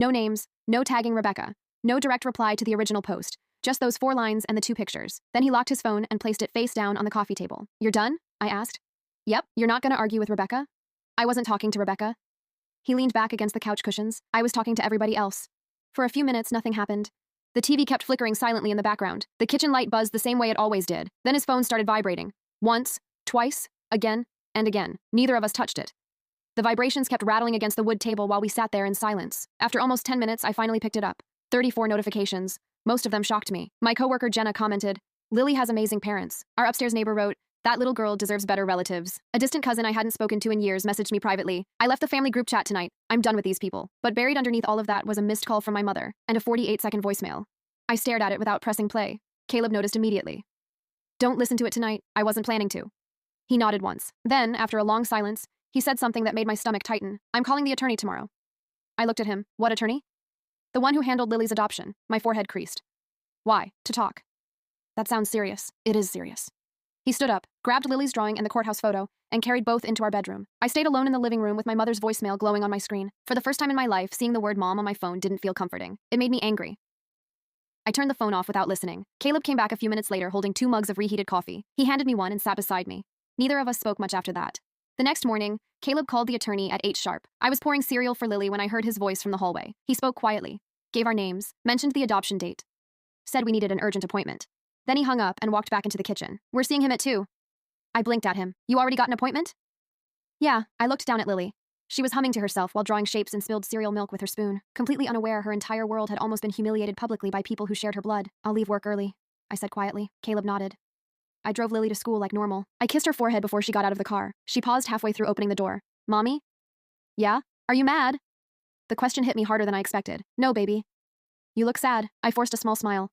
No names, no tagging Rebecca, no direct reply to the original post, just those 4 lines and the 2 pictures. Then he locked his phone and placed it face down on the coffee table. You're done? I asked. Yep, you're not gonna argue with Rebecca? I wasn't talking to Rebecca. He leaned back against the couch cushions. I was talking to everybody else. For a few minutes, nothing happened. The TV kept flickering silently in the background. The kitchen light buzzed the same way it always did. Then his phone started vibrating. Once, twice, again, and again. Neither of us touched it. The vibrations kept rattling against the wood table while we sat there in silence. After almost 10 minutes, I finally picked it up. 34 notifications. Most of them shocked me. My coworker Jenna commented, Lily has amazing parents. Our upstairs neighbor wrote, that little girl deserves better relatives. A distant cousin I hadn't spoken to in years messaged me privately. I left the family group chat tonight. I'm done with these people. But buried underneath all of that was a missed call from my mother and a 48-second voicemail. I stared at it without pressing play. Caleb noticed immediately. Don't listen to it tonight. I wasn't planning to. He nodded once. Then, after a long silence, he said something that made my stomach tighten. I'm calling the attorney tomorrow. I looked at him. What attorney? The one who handled Lily's adoption. My forehead creased. Why? To talk. That sounds serious. It is serious. He stood up, grabbed Lily's drawing and the courthouse photo, and carried both into our bedroom. I stayed alone in the living room with my mother's voicemail glowing on my screen. For the first time in my life, seeing the word mom on my phone didn't feel comforting. It made me angry. I turned the phone off without listening. Caleb came back a few minutes later holding 2 mugs of reheated coffee. He handed me one and sat beside me. Neither of us spoke much after that. The next morning, Caleb called the attorney at 8 sharp. I was pouring cereal for Lily when I heard his voice from the hallway. He spoke quietly, gave our names, mentioned the adoption date, said we needed an urgent appointment. Then he hung up and walked back into the kitchen. We're seeing him at 2. I blinked at him. You already got an appointment? Yeah, I looked down at Lily. She was humming to herself while drawing shapes and spilled cereal milk with her spoon, completely unaware her entire world had almost been humiliated publicly by people who shared her blood. I'll leave work early, I said quietly. Caleb nodded. I drove Lily to school like normal. I kissed her forehead before she got out of the car. She paused halfway through opening the door. Mommy? Yeah? Are you mad? The question hit me harder than I expected. No, baby. You look sad. I forced a small smile.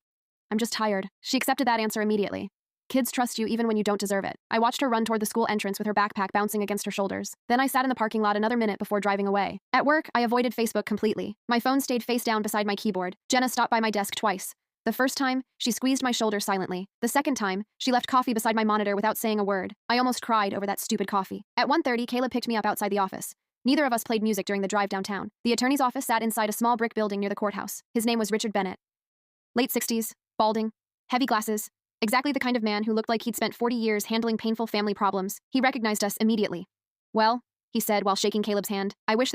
I'm just tired. She accepted that answer immediately. Kids trust you even when you don't deserve it. I watched her run toward the school entrance with her backpack bouncing against her shoulders. Then I sat in the parking lot another minute before driving away. At work, I avoided Facebook completely. My phone stayed face down beside my keyboard. Jenna stopped by my desk twice. The first time, she squeezed my shoulder silently. The second time, she left coffee beside my monitor without saying a word. I almost cried over that stupid coffee. At 1:30, Caleb picked me up outside the office. Neither of us played music during the drive downtown. The attorney's office sat inside a small brick building near the courthouse. His name was Richard Bennett. Late 60s, balding, heavy glasses. Exactly the kind of man who looked like he'd spent 40 years handling painful family problems. He recognized us immediately. Well, he said while shaking Caleb's hand, I wish